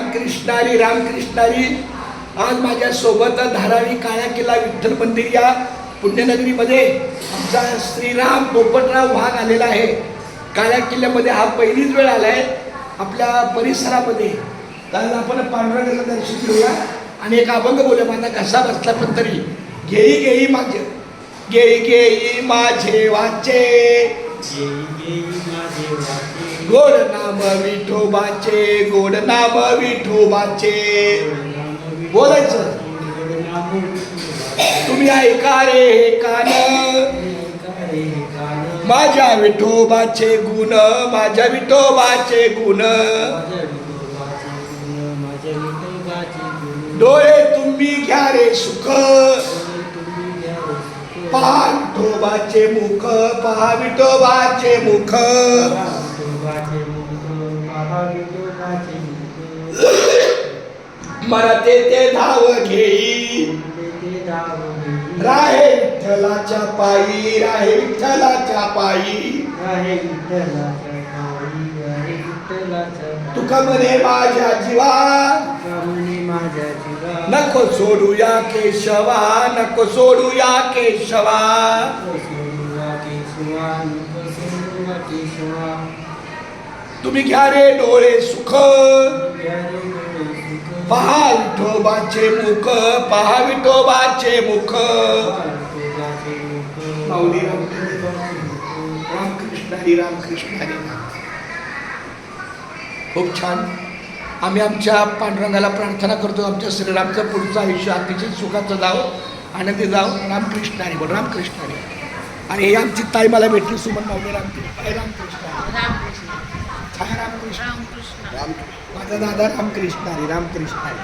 रामकृष्णारी रामकृष्णारी. आज माझ्या सोबत धारावी काळा किल्ला विठ्ठल मंदिर या पुण्यनगरीमध्ये आमचा श्रीराम पोपटराव वाघ आलेला आहे. काळ्या किल्ल्यामध्ये हा पहिलीच वेळ आलाय आपल्या परिसरामध्ये. तर आपण पांडुरंगाचं दर्शन घेऊया आणि एक अभंग बोलूया. माझा कसा बसला पण तरी घेई घेई माझे घेई घेई माझे वाचे गोड नाम विठोबाचे गोड नाम विठोबाचे. बोलायचं तुम्ही ऐका रे हे कान माझ्या विठोबाचे गुण माझ्या विठोबाचे गुण. डोळे तुम्ही घ्या रे सुख पहा विठोबाचे मुख पहा विठोबाचे मुख. मरते ते धाव घेई राहे विठ्ठलाच्या पायी राहे विठ्ठलाच्या पायी. तुका म्हणे माझ्या जीवा नको सोडूया केशवा नको सोडूया केशवा. तुम्ही घ्या रे डोळे सुख पहा विठोबाचे मुख पहा विठोबाचे मुख. माऊली रामकृष्ण हरी रामकृष्ण हरी. खूप छान. आम्ही आमच्या पांडुरंगाला प्रार्थना करतो आमच्या श्रीरामचं पुढचं आयुष्य अतिशय सुखाचं जावं आनंदी जावं. रामकृष्ण हरी बोल रामकृष्ण हरी. आणि हे आमची ताई मला भेटली सुमन माऊली रामकृष्ण रामकृष्ण रामकृष्ण. माझा दादा रामकृष्ण हरी रामकृष्ण हरी.